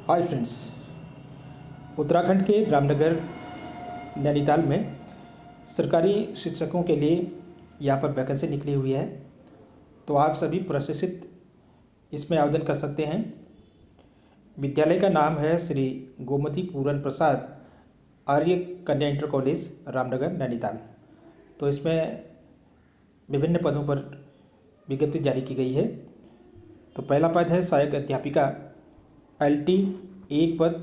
Hi friends. Uttarakhand के रामनगर नैनीताल में सरकारी शिक्षकों के लिए यहाँ पर वैकेंसी निकली हुई है। तो आप सभी प्रशिक्षित इसमें आवेदन कर सकते हैं। विद्यालय का नाम है श्री गोमती पूरन प्रसाद आर्य कन्या इंटर कॉलेज रामनगर नैनीताल। तो इसमें विभिन्न पदों पर विज्ञप्ति जारी की गई है। तो पहला पद है सहायक अध्यापिका LT, एक पद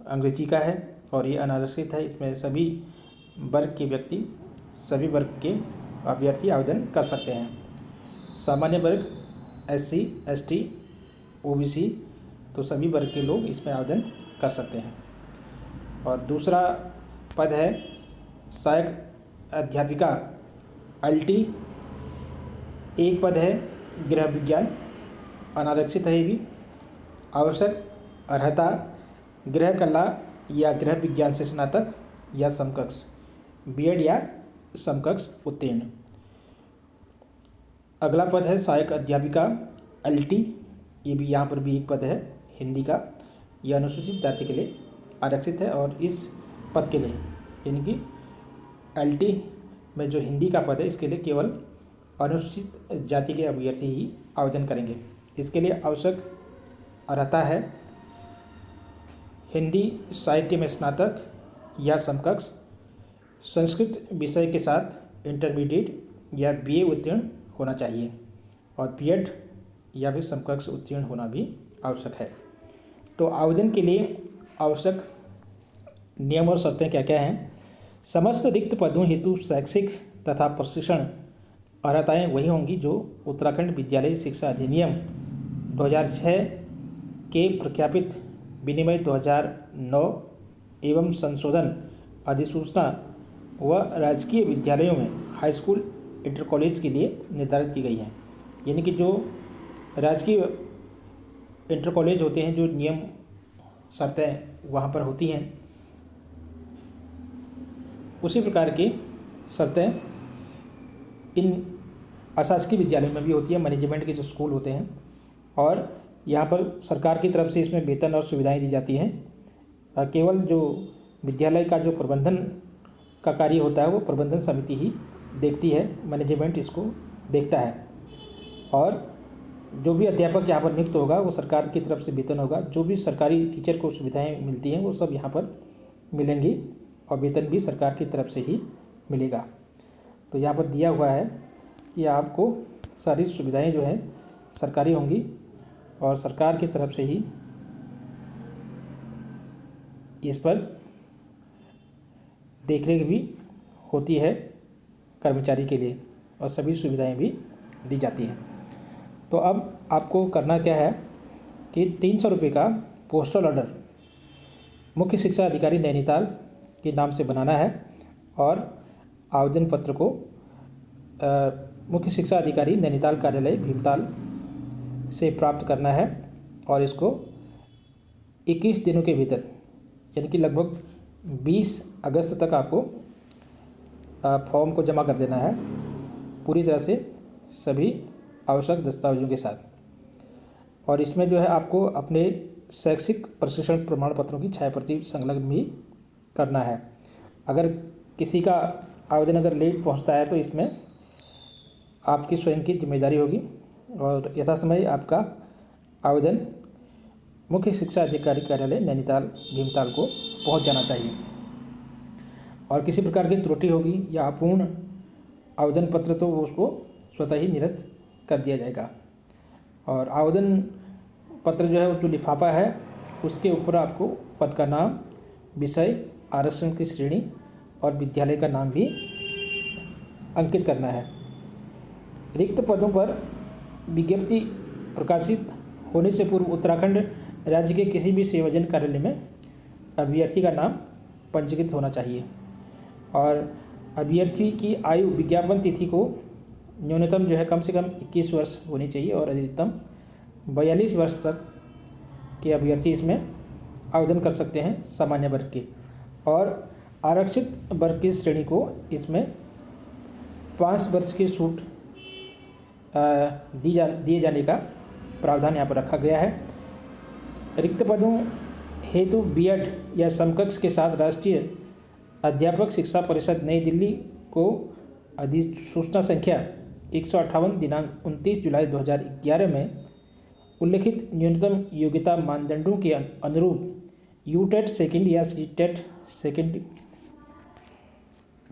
अंग्रेजी का है और ये अनारक्षित है। इसमें सभी वर्ग के अभ्यर्थी आवेदन कर सकते हैं। सामान्य वर्ग SC, ST, OBC तो सभी वर्ग के लोग इसमें आवेदन कर सकते हैं। और दूसरा पद है सहायक अध्यापिका LT, एक पद है गृह विज्ञान, अनारक्षित है ये भी। आवश्यक अर्हता गृह कला या गृह विज्ञान से स्नातक या समकक्ष, B.Ed या समकक्ष उत्तीर्ण। अगला पद है सहायक अध्यापिका LT, ये भी यहाँ पर भी एक पद है हिंदी का। यह अनुसूचित जाति के लिए आरक्षित है और इस पद के लिए यानी कि LT में जो हिंदी का पद है इसके लिए केवल अनुसूचित जाति के अभ्यर्थी ही आवेदन करेंगे। इसके लिए आवश्यक अर्हता है हिंदी साहित्य में स्नातक या समकक्ष, संस्कृत विषय के साथ इंटरमीडिएट या BA उत्तीर्ण होना चाहिए और B.Ed या फिर समकक्ष उत्तीर्ण होना भी आवश्यक है। तो आवेदन के लिए आवश्यक नियम और शर्तें क्या क्या हैं? समस्त रिक्त पदों हेतु शैक्षिक तथा प्रशिक्षण अर्हताएँ वही होंगी जो उत्तराखंड विद्यालय शिक्षा अधिनियम 2006 के प्रख्यापित विनिमय 2009 एवं संशोधन अधिसूचना व राजकीय विद्यालयों में हाई स्कूल इंटर कॉलेज के लिए निर्धारित की गई हैं। यानी कि जो राजकीय इंटर कॉलेज होते हैं, जो नियम शर्तें वहाँ पर होती हैं, उसी प्रकार की शर्तें इन अशासकीय विद्यालयों में भी होती है, मैनेजमेंट के जो स्कूल होते हैं। और यहाँ पर सरकार की तरफ से इसमें वेतन और सुविधाएं दी जाती हैं। केवल जो विद्यालय का जो प्रबंधन का कार्य होता है वो प्रबंधन समिति ही देखती है, मैनेजमेंट इसको देखता है। और जो भी अध्यापक यहाँ पर नियुक्त होगा वो सरकार की तरफ से वेतन होगा। जो भी सरकारी टीचर को सुविधाएं मिलती हैं वो सब यहाँ पर मिलेंगी और वेतन भी सरकार की तरफ से ही मिलेगा। तो यहाँ पर दिया हुआ है कि आपको सारी सुविधाएं जो हैं सरकारी होंगी और सरकार की तरफ से ही इस पर देखरेख भी होती है कर्मचारी के लिए और सभी सुविधाएं भी दी जाती हैं। तो अब आपको करना क्या है कि 300 रुपये का पोस्टल ऑर्डर मुख्य शिक्षा अधिकारी नैनीताल के नाम से बनाना है और आवेदन पत्र को मुख्य शिक्षा अधिकारी नैनीताल कार्यालय भीमताल से प्राप्त करना है और इसको 21 दिनों के भीतर यानी कि लगभग 20 अगस्त तक आपको फॉर्म को जमा कर देना है पूरी तरह से सभी आवश्यक दस्तावेजों के साथ। और इसमें जो है आपको अपने शैक्षिक प्रशिक्षण प्रमाण पत्रों की छायाप्रति संलग्न भी करना है। अगर किसी का आवेदन अगर लेट पहुंचता है तो इसमें आपकी स्वयं की जिम्मेदारी होगी और यथासमय आपका आवेदन मुख्य शिक्षा अधिकारी कार्यालय नैनीताल भीमताल को पहुंच जाना चाहिए। और किसी प्रकार की त्रुटि होगी या अपूर्ण आवेदन पत्र तो वो उसको स्वतः ही निरस्त कर दिया जाएगा। और आवेदन पत्र जो है जो लिफाफा है उसके ऊपर आपको पद का नाम, विषय, आरक्षण की श्रेणी और विद्यालय का नाम भी अंकित करना है। रिक्त पदों पर विज्ञप्ति प्रकाशित होने से पूर्व उत्तराखंड राज्य के किसी भी सेवाजन कार्यालय में अभ्यर्थी का नाम पंजीकृत होना चाहिए और अभ्यर्थी की आयु विज्ञापन तिथि को न्यूनतम जो है कम से कम 21 वर्ष होनी चाहिए और अधिकतम 42 वर्ष तक के अभ्यर्थी इसमें आवेदन कर सकते हैं सामान्य वर्ग के। और आरक्षित वर्ग की श्रेणी को इसमें 5 वर्ष की छूट दिए जाने का प्रावधान यहाँ पर रखा गया है। रिक्त पदों हेतु बीएड या समकक्ष के साथ राष्ट्रीय अध्यापक शिक्षा परिषद नई दिल्ली को अधिसूचना संख्या 158 दिनांक 29 जुलाई 2011 में उल्लिखित न्यूनतम योग्यता मानदंडों के अनुरूप यूटेट सेकंड या सीटेट सेकंड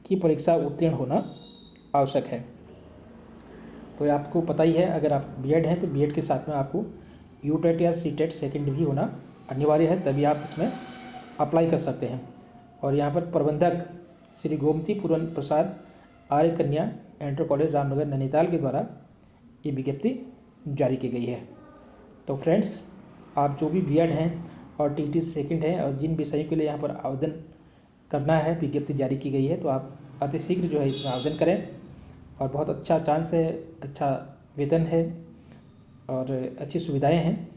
की परीक्षा उत्तीर्ण होना आवश्यक है। तो ये आपको पता ही है, अगर आप बीएड हैं तो बीएड के साथ में आपको यूटेट या सीटेट सेकंड भी होना अनिवार्य है, तभी आप इसमें अप्लाई कर सकते हैं। और यहाँ पर प्रबंधक श्री गोमती पूरन प्रसाद आर्य कन्या इंटर कॉलेज रामनगर नैनीताल के द्वारा ये विज्ञप्ति जारी की गई है। तो फ्रेंड्स, आप जो भी बीएड हैं और टीटी सेकंड हैं और जिन विषयों के लिए यहाँ पर आवेदन करना है, विज्ञप्ति जारी की गई है, तो आप अतिशीघ्र जो है इसमें आवेदन करें। और बहुत अच्छा चांस है, अच्छा वेतन है और अच्छी सुविधाएं हैं,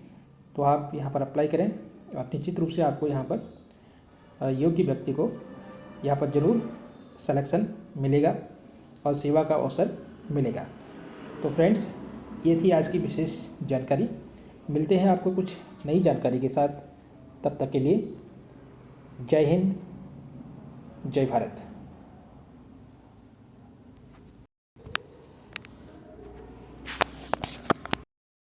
तो आप यहाँ पर अप्लाई करें। आप निश्चित रूप से आपको यहाँ पर योग्य व्यक्ति को यहाँ पर ज़रूर सिलेक्शन मिलेगा और सेवा का अवसर मिलेगा। तो फ्रेंड्स, ये थी आज की विशेष जानकारी। मिलते हैं आपको कुछ नई जानकारी के साथ, तब तक के लिए जय हिंद, जय भारत।